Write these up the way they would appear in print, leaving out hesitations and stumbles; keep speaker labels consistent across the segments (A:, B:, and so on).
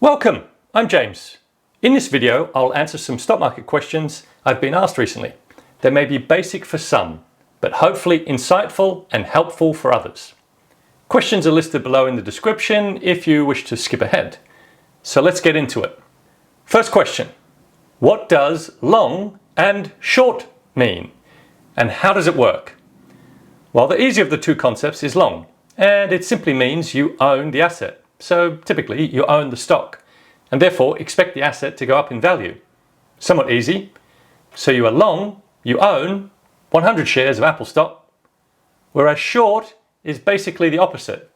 A: Welcome, I'm James. In this video, I'll answer some stock market questions I've been asked recently. They may be basic for some, but hopefully insightful and helpful for others. Questions are listed below in the description if you wish to skip ahead. So let's get into it. First question, what does long and short mean? And how does it work? Well, the easier of the two concepts is long, and it simply means you own the asset. So typically you own the stock and therefore expect the asset to go up in value. Somewhat easy. So you are long, you own 100 shares of Apple stock, whereas short is basically the opposite,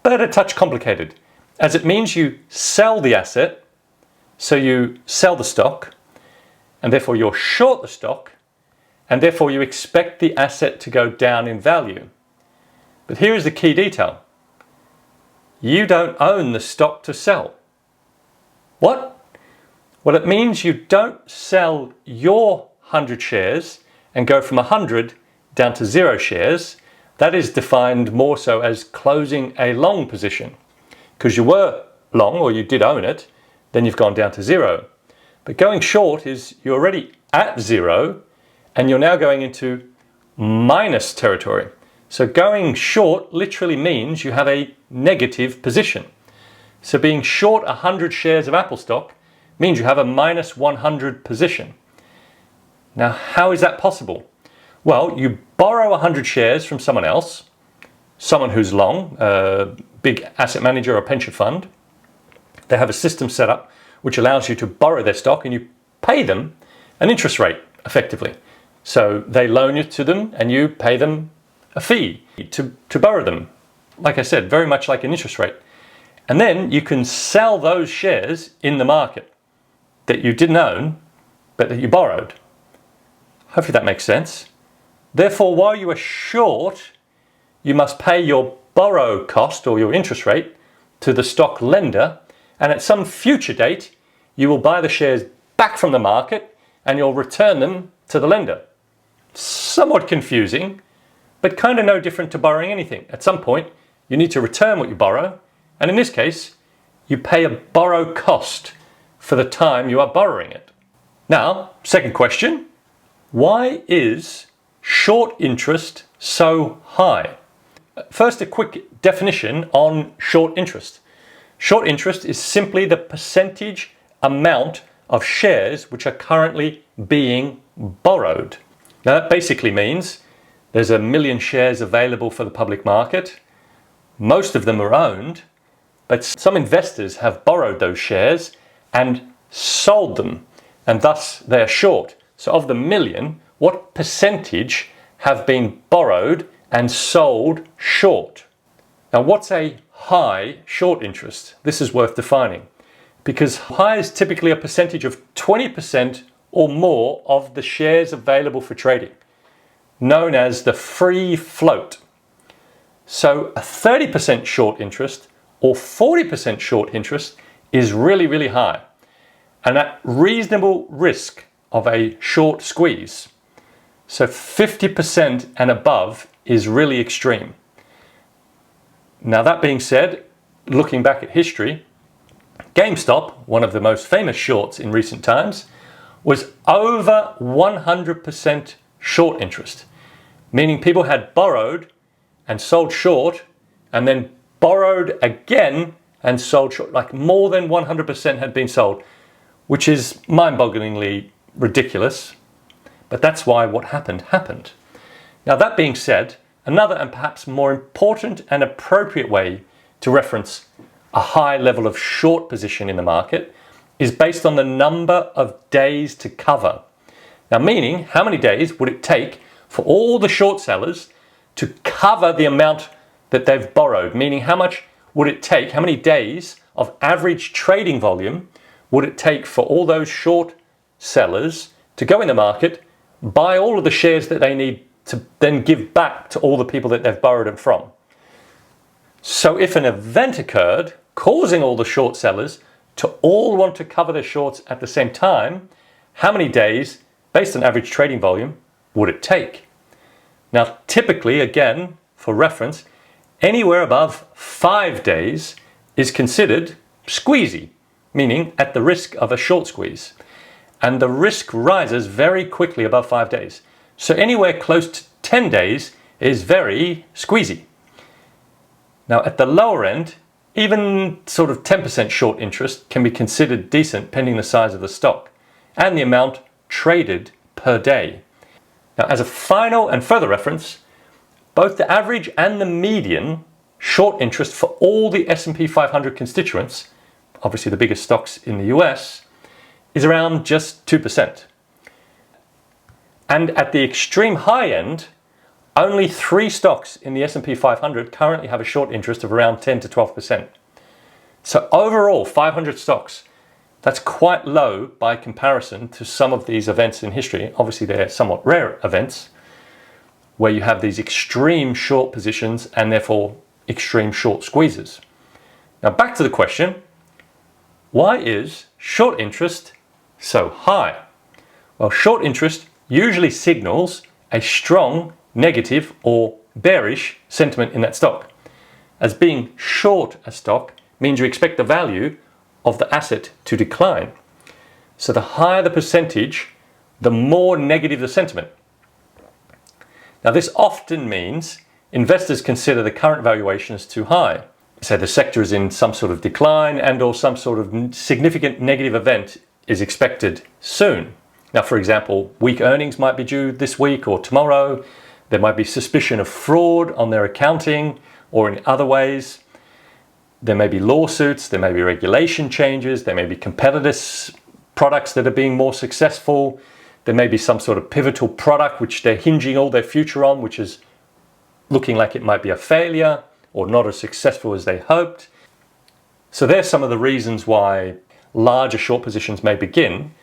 A: but a touch complicated, as it means you sell the asset, so you sell the stock, and therefore you're short the stock, and therefore you expect the asset to go down in value. But here is the key detail. You don't own the stock to sell. What? Well, it means you don't sell your 100 shares and go from 100 down to 0 shares. That is defined more so as closing a long position. Because you were long, or you did own it, then you've gone down to 0. But going short is you're already at 0 and you're now going into minus territory. So going short literally means you have a negative position. So being short 100 shares of Apple stock means you have a minus 100 position. Now, how is that possible? Well, you borrow 100 shares from someone else, someone who's long, a big asset manager or pension fund. They have a system set up which allows you to borrow their stock and you pay them an interest rate effectively. So they loan it to them and you pay them a fee to borrow them. Like I said, very much like an interest rate. And then you can sell those shares in the market that you didn't own, but that you borrowed. Hopefully that makes sense. Therefore, while you are short, you must pay your borrow cost or your interest rate to the stock lender. And at some future date, you will buy the shares back from the market and you'll return them to the lender. Somewhat confusing, but kind of no different to borrowing anything. At some point, you need to return what you borrow, and in this case, you pay a borrow cost for the time you are borrowing it. Now, second question, why is short interest so high? First, a quick definition on short interest. Short interest is simply the percentage amount of shares which are currently being borrowed. Now, that basically means there's 1 million shares available for the public market. Most of them are owned, but some investors have borrowed those shares and sold them, and thus they are short. So of the 1 million, what percentage have been borrowed and sold short? Now, what's a high short interest? This is worth defining, because high is typically a percentage of 20% or more of the shares available for trading, known as the free float. So a 30% short interest or 40% short interest is really, really high, and at reasonable risk of a short squeeze. So 50% and above is really extreme. Now, that being said, looking back at history, GameStop, one of the most famous shorts in recent times, was over 100% short interest, meaning people had borrowed and sold short and then borrowed again and sold short, like more than 100% had been sold, which is mind-bogglingly ridiculous, but that's why what happened. Now, that being said, another and perhaps more important and appropriate way to reference a high level of short position in the market is based on the number of days to cover. Now, meaning how many days would it take for all the short sellers to cover the amount that they've borrowed, meaning how much would it take, how many days of average trading volume would it take for all those short sellers to go in the market, buy all of the shares that they need to then give back to all the people that they've borrowed them from. So if an event occurred causing all the short sellers to all want to cover their shorts at the same time, how many days, based on average trading volume, would it take? Now, typically, again, for reference, anywhere above 5 days is considered squeezy, meaning at the risk of a short squeeze. And the risk rises very quickly above 5 days. So anywhere close to 10 days is very squeezy. Now at the lower end, even sort of 10% short interest can be considered decent pending the size of the stock and the amount traded per day. Now as a final and further reference, both the average and the median short interest for all the S&P 500 constituents, obviously the biggest stocks in the US, is around just 2%. And at the extreme high end, only 3 stocks in the S&P 500 currently have a short interest of around 10 to 12%. So overall, 500 stocks, that's quite low by comparison to some of these events in history. Obviously, they're somewhat rare events where you have these extreme short positions and therefore extreme short squeezes. Now back to the question, why is short interest so high? Well, short interest usually signals a strong negative or bearish sentiment in that stock. As being short a stock means you expect the value of the asset to decline. So the higher the percentage, the more negative the sentiment. Now this often means investors consider the current valuation as too high. So the sector is in some sort of decline and or some sort of significant negative event is expected soon. Now, for example, weak earnings might be due this week or tomorrow. There might be suspicion of fraud on their accounting or in other ways. There may be lawsuits, there may be regulation changes, there may be competitors' products that are being more successful. There may be some sort of pivotal product which they're hinging all their future on, which is looking like it might be a failure or not as successful as they hoped. So there's some of the reasons why larger short positions may begin.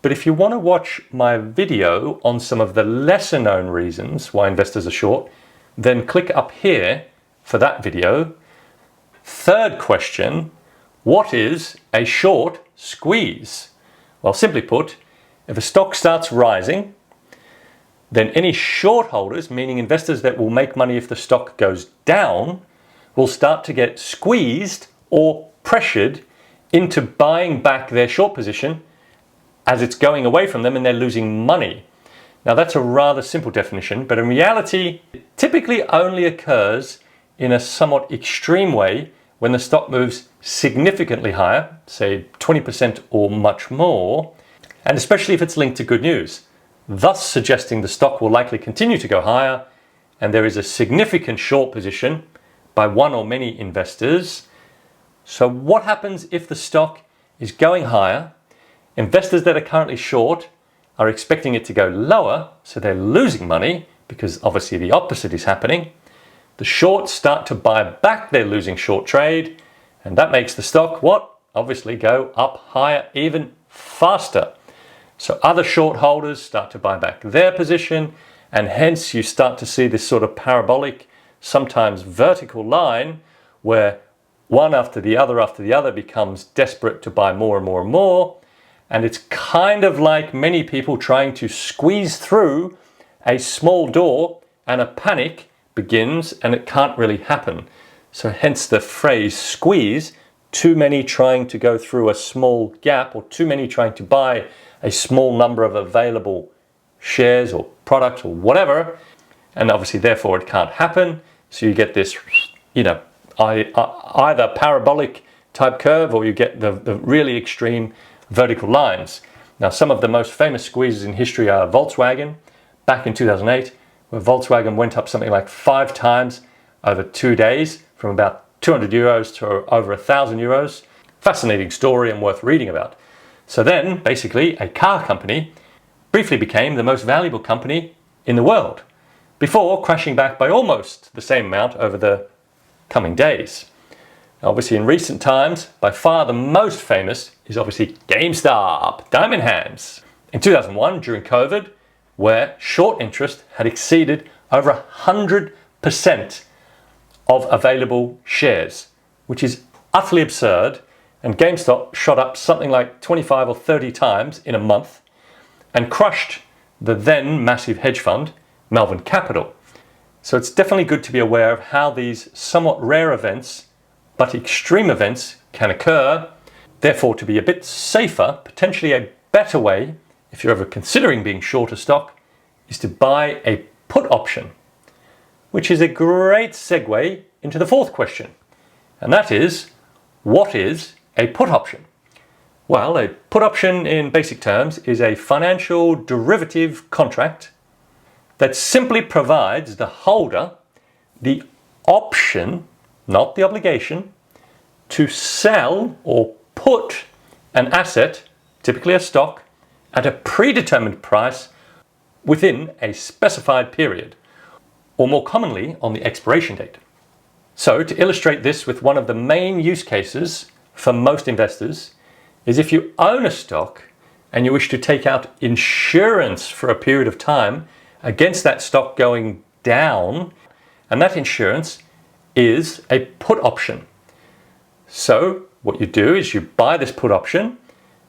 A: But if you want to watch my video on some of the lesser known reasons why investors are short, then click up here for that video. Third question, what is a short squeeze? Well, simply put, if a stock starts rising, then any short holders, meaning investors that will make money if the stock goes down, will start to get squeezed or pressured into buying back their short position as it's going away from them and they're losing money. Now that's a rather simple definition, but in reality, it typically only occurs in a somewhat extreme way when the stock moves significantly higher, say 20% or much more, and especially if it's linked to good news, thus suggesting the stock will likely continue to go higher and there is a significant short position by one or many investors. So what happens if the stock is going higher? Investors that are currently short are expecting it to go lower, so they're losing money because obviously the opposite is happening. The shorts start to buy back their losing short trade, and that makes the stock, what? Obviously go up higher even faster. So other short holders start to buy back their position, and hence you start to see this sort of parabolic, sometimes vertical line where one after the other becomes desperate to buy more and more and more. And it's kind of like many people trying to squeeze through a small door and a panic begins and it can't really happen. So hence the phrase squeeze, too many trying to go through a small gap or too many trying to buy a small number of available shares or products or whatever. And obviously therefore it can't happen. So you get this, either parabolic type curve or you get the really extreme vertical lines. Now some of the most famous squeezes in history are Volkswagen back in 2008, where Volkswagen went up something like 5 times over 2 days from about 200 euros to over 1,000 euros. Fascinating story and worth reading about. So then basically a car company briefly became the most valuable company in the world before crashing back by almost the same amount over the coming days. Obviously in recent times, by far the most famous is obviously GameStop, diamond hands. In 2001, during COVID, where short interest had exceeded over 100% of available shares, which is utterly absurd, and GameStop shot up something like 25 or 30 times in a month and crushed the then massive hedge fund, Melvin Capital. So it's definitely good to be aware of how these somewhat rare events but extreme events can occur. Therefore, to be a bit safer, potentially a better way, if you're ever considering being short a stock, is to buy a put option, which is a great segue into the fourth question. And that is, what is a put option? Well, a put option in basic terms is a financial derivative contract that simply provides the holder the option, not the obligation, to sell or put an asset, typically a stock, at a predetermined price within a specified period, or more commonly on the expiration date. So to illustrate this with one of the main use cases for most investors is if you own a stock and you wish to take out insurance for a period of time against that stock going down, and that insurance is a put option. So what you do is you buy this put option.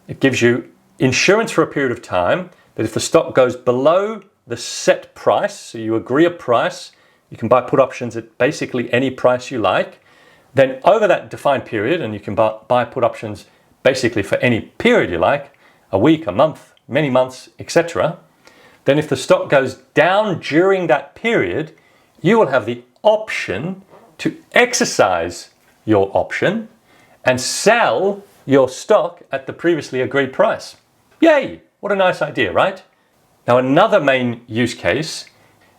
A: It gives you insurance for a period of time that if the stock goes below the set price, so you agree a price, you can buy put options at basically any price you like, then over that defined period, and you can buy put options basically for any period you like, a week, a month, many months, etc. Then if the stock goes down during that period, you will have the option to exercise your option and sell your stock at the previously agreed price. Yay! What a nice idea, right? Now, another main use case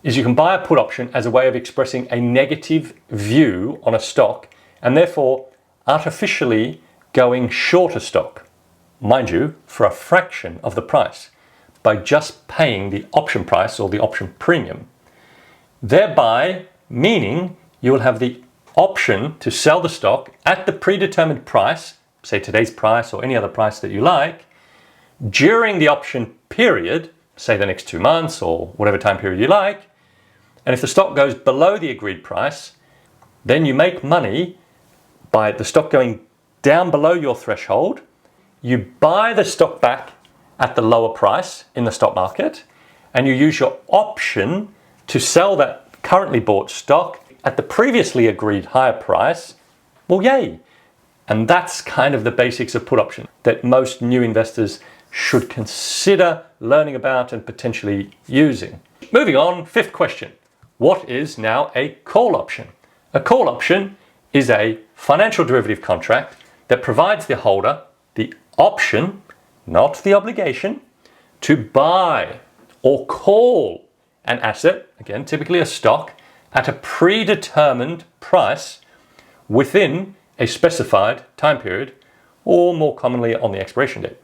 A: is you can buy a put option as a way of expressing a negative view on a stock and therefore artificially going short a stock, mind you, for a fraction of the price by just paying the option price or the option premium. Thereby meaning you will have the option to sell the stock at the predetermined price, say today's price or any other price that you like, during the option period, say the next 2 months or whatever time period you like. And if the stock goes below the agreed price, then you make money by the stock going down below your threshold. You buy the stock back at the lower price in the stock market, and you use your option to sell that currently bought stock at the previously agreed higher price. Well, yay! And that's kind of the basics of put option that most new investors should consider learning about and potentially using. Moving on, fifth question. What is now a call option? A call option is a financial derivative contract that provides the holder the option, not the obligation, to buy or call an asset, again, typically a stock, at a predetermined price within a specified time period, or more commonly on the expiration date.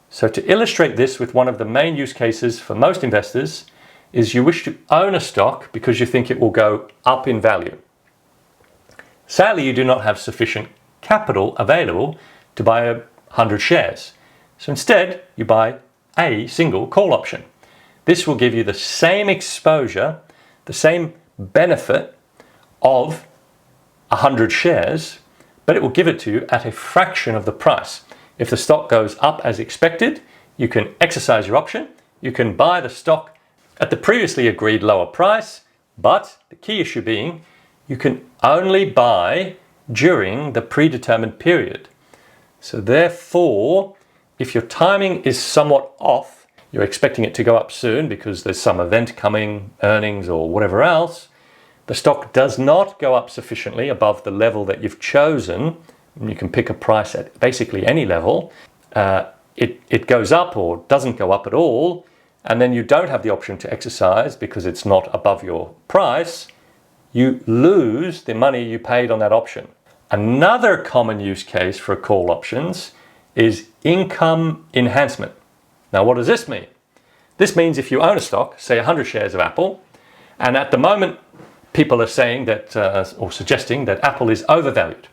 A: So to illustrate this with one of the main use cases for most investors is you wish to own a stock because you think it will go up in value. Sadly, you do not have sufficient capital available to buy 100 shares. So instead, you buy a single call option. This will give you the same exposure, the same benefit of 100 shares, but it will give it to you at a fraction of the price. If the stock goes up as expected, you can exercise your option. You can buy the stock at the previously agreed lower price, but the key issue being you can only buy during the predetermined period. So therefore, if your timing is somewhat off, you're expecting it to go up soon because there's some event coming, earnings or whatever else, the stock does not go up sufficiently above the level that you've chosen. You can pick a price at basically any level. It goes up or doesn't go up at all, and then you don't have the option to exercise because it's not above your price. You lose the money you paid on that option. Another common use case for call options is income enhancement. Now, what does this mean? This means if you own a stock, say 100 shares of Apple, and at the moment people are saying that, or suggesting that Apple is overvalued.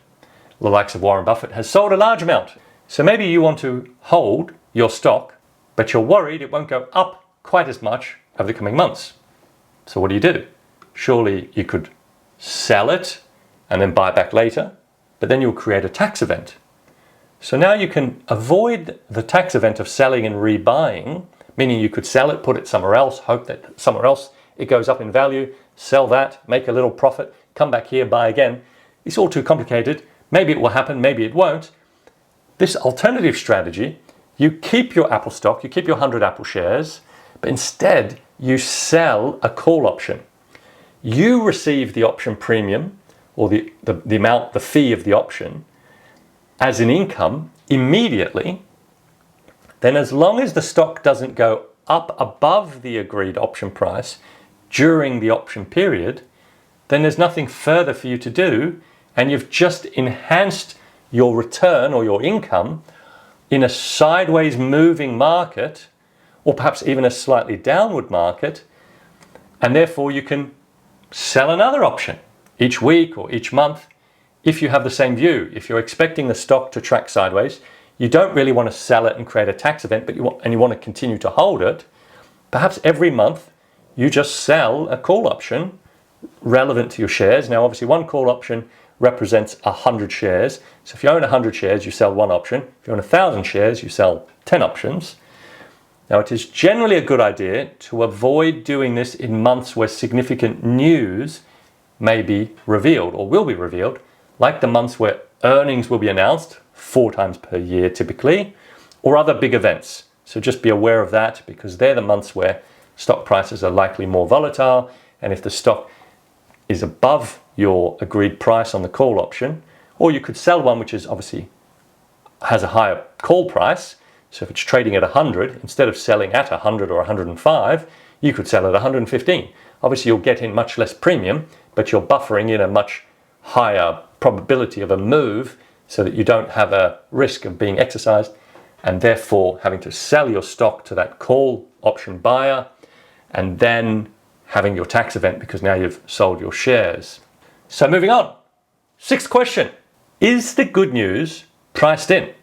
A: The likes of Warren Buffett has sold a large amount. So maybe you want to hold your stock, but you're worried it won't go up quite as much over the coming months. So what do? Surely you could sell it and then buy it back later, but then you'll create a tax event. So now you can avoid the tax event of selling and rebuying, meaning you could sell it, put it somewhere else, hope that somewhere else it goes up in value, sell that, make a little profit, come back here, buy again. It's all too complicated. Maybe it will happen, maybe it won't. This alternative strategy, you keep your Apple stock, you keep your 100 Apple shares, but instead you sell a call option. You receive the option premium, or the amount, the fee of the option, as an income immediately. Then as long as the stock doesn't go up above the agreed option price during the option period, then there's nothing further for you to do, and you've just enhanced your return or your income in a sideways moving market, or perhaps even a slightly downward market, and therefore you can sell another option each week or each month if you have the same view. If you're expecting the stock to track sideways, you don't really want to sell it and create a tax event, but you want to continue to hold it, perhaps every month you just sell a call option relevant to your shares. Now obviously one call option represents 100 shares. So if you own 100 shares, you sell one option. If you own 1,000 shares, you sell 10 options. Now it is generally a good idea to avoid doing this in months where significant news may be revealed or will be revealed, like the months where earnings will be announced 4 times per year typically, or other big events. So just be aware of that, because they're the months where stock prices are likely more volatile, and if the stock is above your agreed price on the call option, or you could sell one which is obviously has a higher call price. So if it's trading at 100, instead of selling at 100 or 105, you could sell at 115. Obviously you'll get in much less premium, but you're buffering in a much higher probability of a move, so that you don't have a risk of being exercised and therefore having to sell your stock to that call option buyer, and then having your tax event because now you've sold your shares. So moving on, 6th question, is the good news priced in?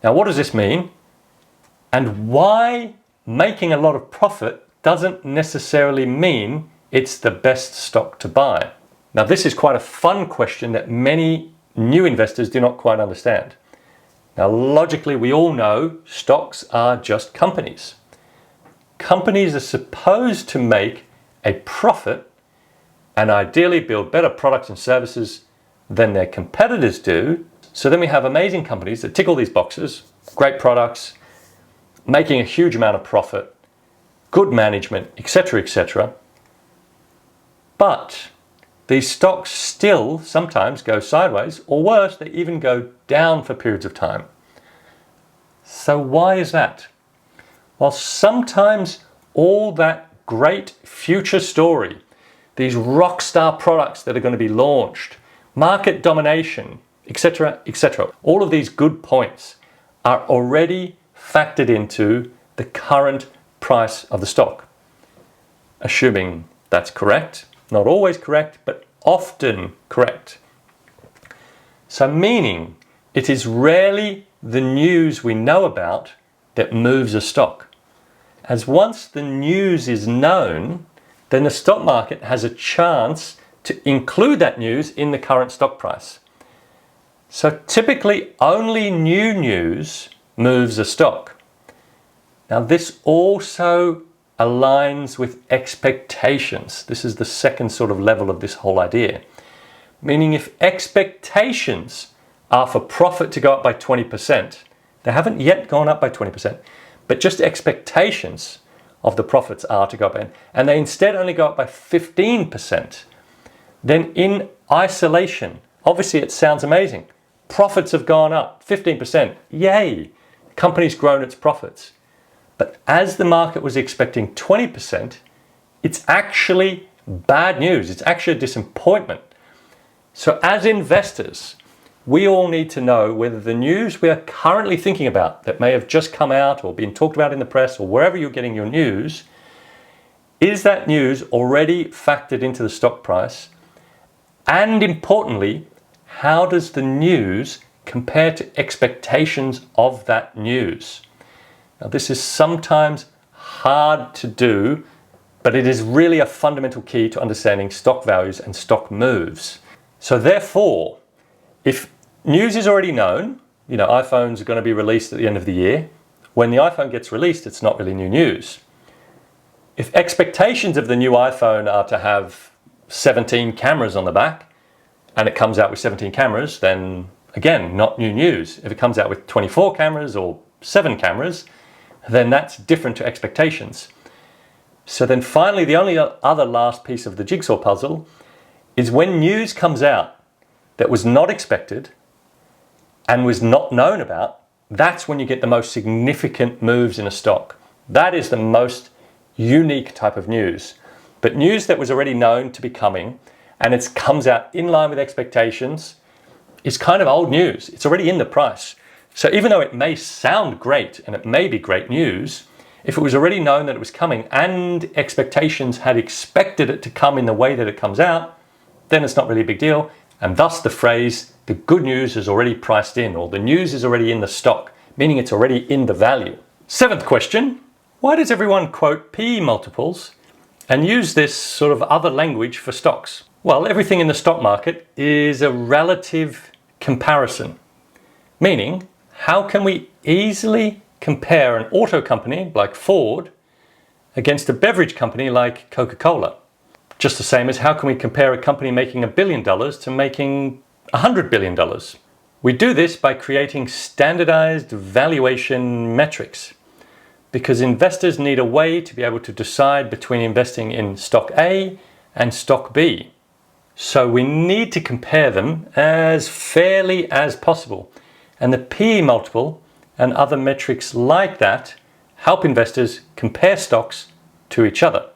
A: Now what does this mean, and why making a lot of profit doesn't necessarily mean it's the best stock to buy? Now this is quite a fun question that many new investors do not quite understand. Now logically we all know stocks are just companies. Companies are supposed to make a profit and ideally build better products and services than their competitors do. So then we have amazing companies that tick all these boxes, great products, making a huge amount of profit, good management, etc., etc. But these stocks still sometimes go sideways, or worse, they even go down for periods of time. So why is that? Well, sometimes all that great future story, these rock star products that are going to be launched, market domination, etc., etc., all of these good points are already factored into the current price of the stock. Assuming that's correct, not always correct, but often correct. So meaning it is rarely the news we know about that moves a stock. As once the news is known, then the stock market has a chance to include that news in the current stock price. So typically only new news moves a stock. Now this also aligns with expectations. This is the second sort of level of this whole idea. Meaning if expectations are for profit to go up by 20%, they haven't yet gone up by 20%, but just expectations of the profits are to go up, and they instead only go up by 15%, then in isolation, obviously it sounds amazing. Profits have gone up 15%, yay, company's grown its profits. But as the market was expecting 20%, it's actually bad news. It's actually a disappointment. So as investors, we all need to know whether the news we are currently thinking about that may have just come out or been talked about in the press or wherever you're getting your news, is that news already factored into the stock price? And importantly, how does the news compare to expectations of that news? Now this is sometimes hard to do, but it is really a fundamental key to understanding stock values and stock moves. So therefore, if news is already known, iPhones are going to be released at the end of the year. When the iPhone gets released, it's not really new news. If expectations of the new iPhone are to have 17 cameras on the back, and it comes out with 17 cameras, then again, not new news. If it comes out with 24 cameras or 7 cameras, then that's different to expectations. So then finally, the only other last piece of the jigsaw puzzle is when news comes out that was not expected and was not known about, that's when you get the most significant moves in a stock. That is the most unique type of news. But news that was already known to be coming and it comes out in line with expectations is kind of old news. It's already in the price. So even though it may sound great and it may be great news, if it was already known that it was coming and expectations had expected it to come in the way that it comes out, then it's not really a big deal. And thus the phrase, the good news is already priced in, or the news is already in the stock, meaning it's already in the value. 7th question, why does everyone quote PE multiples and use this sort of other language for stocks? Well, everything in the stock market is a relative comparison, meaning how can we easily compare an auto company like Ford against a beverage company like Coca-Cola? Just the same as how can we compare a company making $1 billion to making $100 billion? We do this by creating standardized valuation metrics because investors need a way to be able to decide between investing in stock A and stock B. So we need to compare them as fairly as possible. And the PE multiple and other metrics like that help investors compare stocks to each other.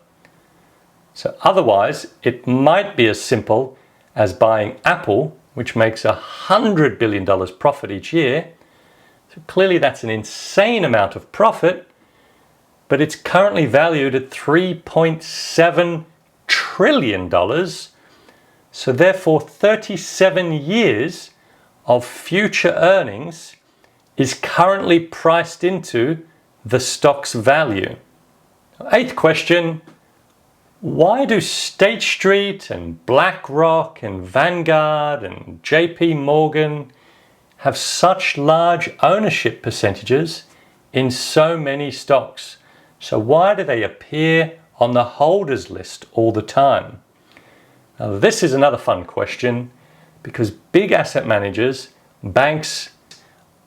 A: So otherwise, it might be as simple as buying Apple, which makes $100 billion profit each year. So clearly that's an insane amount of profit, but it's currently valued at $3.7 trillion. So therefore 37 years of future earnings is currently priced into the stock's value. 8th question, why do State Street and BlackRock and Vanguard and JP Morgan have such large ownership percentages in so many stocks? So why do they appear on the holders list all the time? Now this is another fun question because big asset managers, banks,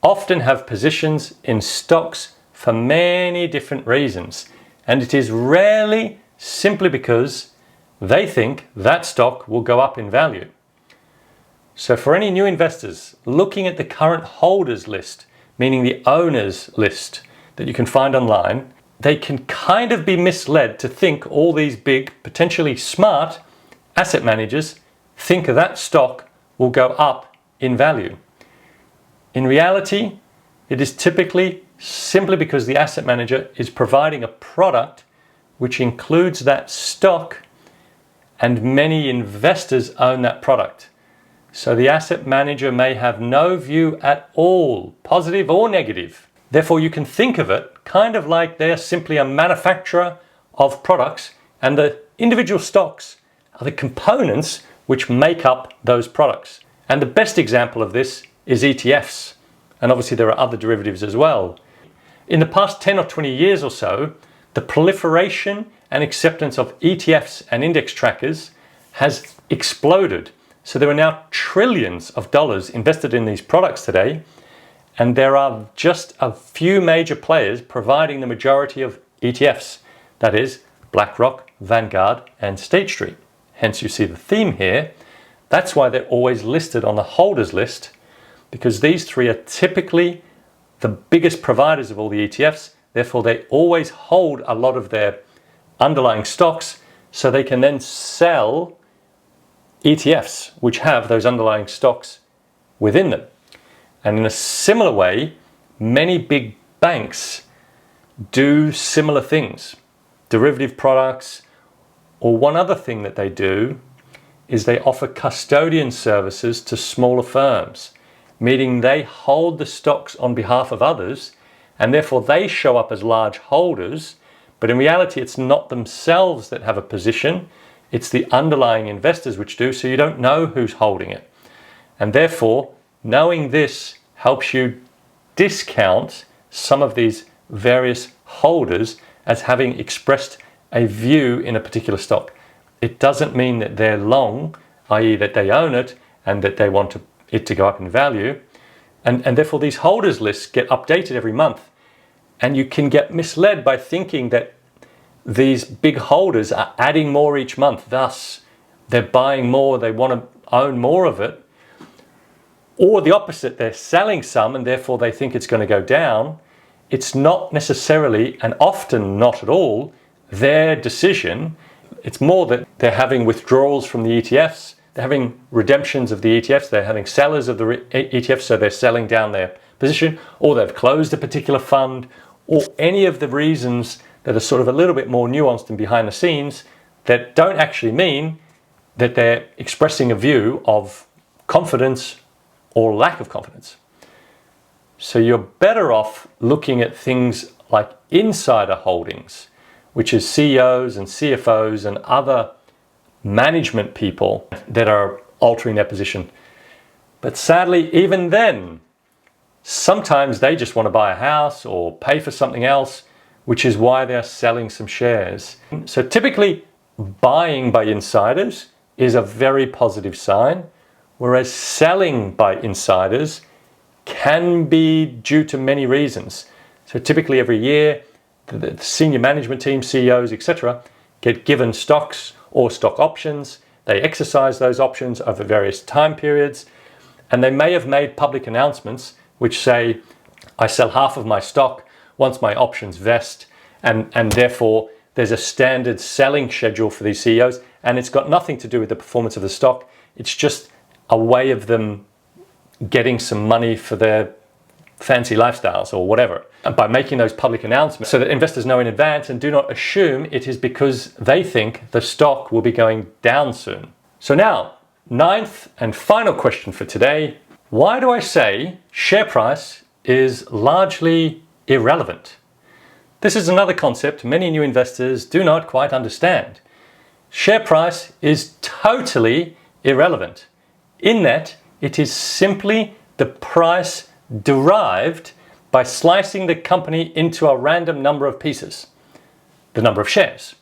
A: often have positions in stocks for many different reasons, and it is rarely simply because they think that stock will go up in value. So for any new investors looking at the current holders list, meaning the owners list that you can find online, they can kind of be misled to think all these big, potentially smart asset managers think that stock will go up in value. In reality, it is typically simply because the asset manager is providing a product which includes that stock and many investors own that product. So the asset manager may have no view at all, positive or negative. Therefore, you can think of it kind of like they're simply a manufacturer of products and the individual stocks are the components which make up those products. And the best example of this is ETFs. And obviously there are other derivatives as well. In the past 10 or 20 years or so, the proliferation and acceptance of ETFs and index trackers has exploded. So there are now trillions of dollars invested in these products today, and there are just a few major players providing the majority of ETFs. That is BlackRock, Vanguard, and State Street. Hence you see the theme here. That's why they're always listed on the holders list, because these three are typically the biggest providers of all the ETFs. Therefore, they always hold a lot of their underlying stocks, so they can then sell ETFs which have those underlying stocks within them. And in a similar way, many big banks do similar things, derivative products, or one other thing that they do is they offer custodian services to smaller firms, meaning they hold the stocks on behalf of others, and therefore they show up as large holders, but in reality it's not themselves that have a position, it's the underlying investors which do, so you don't know who's holding it. And therefore, knowing this helps you discount some of these various holders as having expressed a view in a particular stock. It doesn't mean that they're long, i.e. that they own it and that they want to it to go up in value. And therefore these holders lists get updated every month. And you can get misled by thinking that these big holders are adding more each month. Thus, they're buying more, they want to own more of it. Or the opposite, they're selling some and therefore they think it's going to go down. It's not necessarily, and often not at all, their decision. It's more that they're having withdrawals from the ETFs, they're having redemptions of the ETFs, they're having sellers of the ETFs, so they're selling down their position, or they've closed a particular fund, or any of the reasons that are sort of a little bit more nuanced and behind the scenes that don't actually mean that they're expressing a view of confidence or lack of confidence. So you're better off looking at things like insider holdings, which is CEOs and CFOs and other management people that are altering their position. But sadly, even then, sometimes they just want to buy a house or pay for something else, which is why they're selling some shares. So typically, buying by insiders is a very positive sign, whereas selling by insiders can be due to many reasons. So typically every year, the senior management team, CEOs, etc., get given stocks or stock options. They exercise those options over various time periods, and they may have made public announcements which say, I sell half of my stock once my options vest, and therefore there's a standard selling schedule for these CEOs, and it's got nothing to do with the performance of the stock. It's just a way of them getting some money for their fancy lifestyles or whatever, and by making those public announcements so that investors know in advance and do not assume it is because they think the stock will be going down soon. So now, ninth and final question for today. Why do I say share price is largely irrelevant? This is another concept many new investors do not quite understand. Share price is totally irrelevant in that it is simply the price derived by slicing the company into a random number of pieces, the number of shares.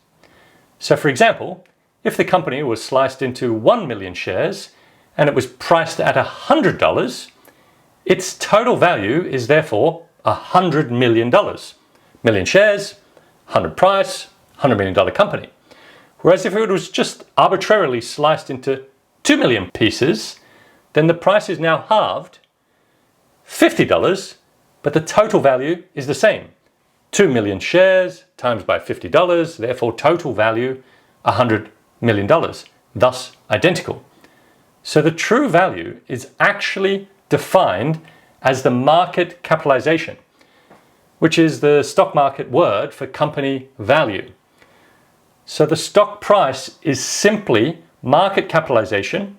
A: So for example, if the company was sliced into 1 million shares and it was priced at $100, its total value is therefore $100 million. Million shares, 100 price, $100 million company. Whereas if it was just arbitrarily sliced into 2 million pieces, then the price is now halved, $50, but the total value is the same. 2 million shares times by $50, therefore total value $100 million, thus identical. So the true value is actually defined as the market capitalization, which is the stock market word for company value. So the stock price is simply market capitalization,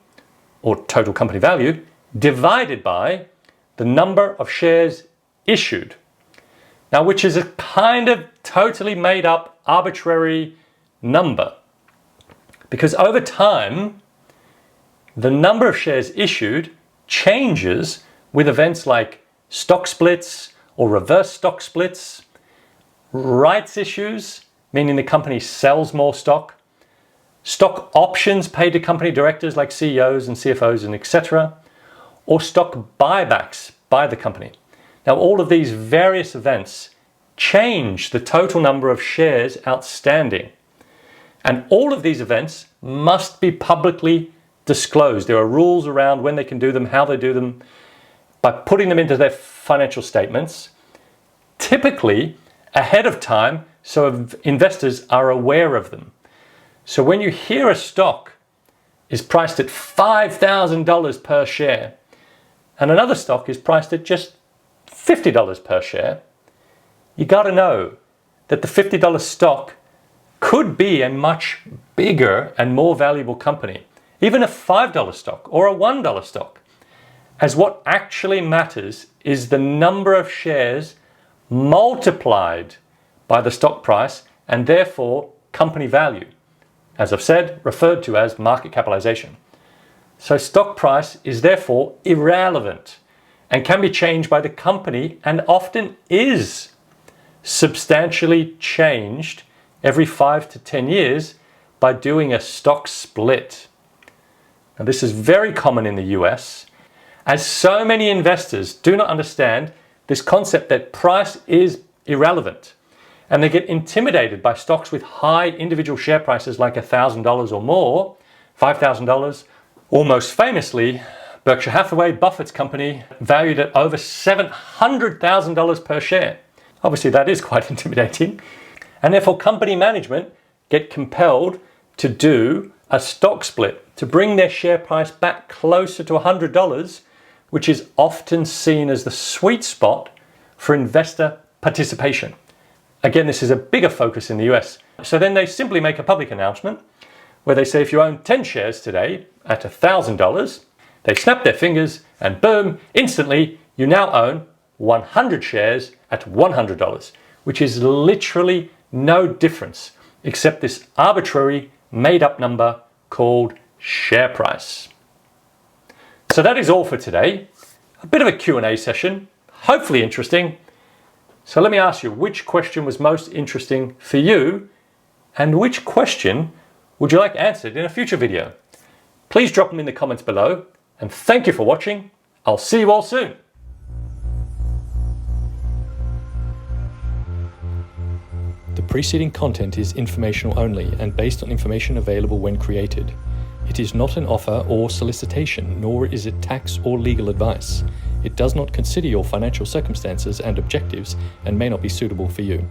A: or total company value, divided by the number of shares issued. Now, which is a kind of totally made up arbitrary number, because over time, the number of shares issued changes with events like stock splits or reverse stock splits, rights issues, meaning the company sells more stock, stock options paid to company directors like CEOs and CFOs and etc., or stock buybacks by the company. Now, all of these various events change the total number of shares outstanding. And all of these events must be publicly disclosed. There are rules around when they can do them, how they do them, by putting them into their financial statements, typically ahead of time, so investors are aware of them. So when you hear a stock is priced at $5,000 per share, and another stock is priced at just $50 per share, you got to know that the $50 stock could be a much bigger and more valuable company, even a $5 stock or a $1 stock, as what actually matters is the number of shares multiplied by the stock price and therefore company value, as I've said, referred to as market capitalization. So stock price is therefore irrelevant and can be changed by the company, and often is substantially changed every 5 to 10 years by doing a stock split. Now, this is very common in the US, as so many investors do not understand this concept that price is irrelevant, and they get intimidated by stocks with high individual share prices like $1,000 or more, $5,000, or most famously, Berkshire Hathaway, Buffett's company, valued at over $700,000 per share. Obviously, that is quite intimidating. And therefore, company management get compelled to do a stock split to bring their share price back closer to $100, which is often seen as the sweet spot for investor participation. Again, this is a bigger focus in the US. So then they simply make a public announcement where they say if you own 10 shares today at $1,000, they snap their fingers and boom, instantly you now own 100 shares at $100, which is literally no difference except this arbitrary made-up number called share price. So that is all for today. A bit of a Q&A session, hopefully interesting. So let me ask you, which question was most interesting for you, and which question would you like answered in a future video? Please drop them in the comments below, and thank you for watching. I'll see you all soon.
B: The preceding content is informational only and based on information available when created. It is not an offer or solicitation, nor is it tax or legal advice. It does not consider your financial circumstances and objectives and may not be suitable for you.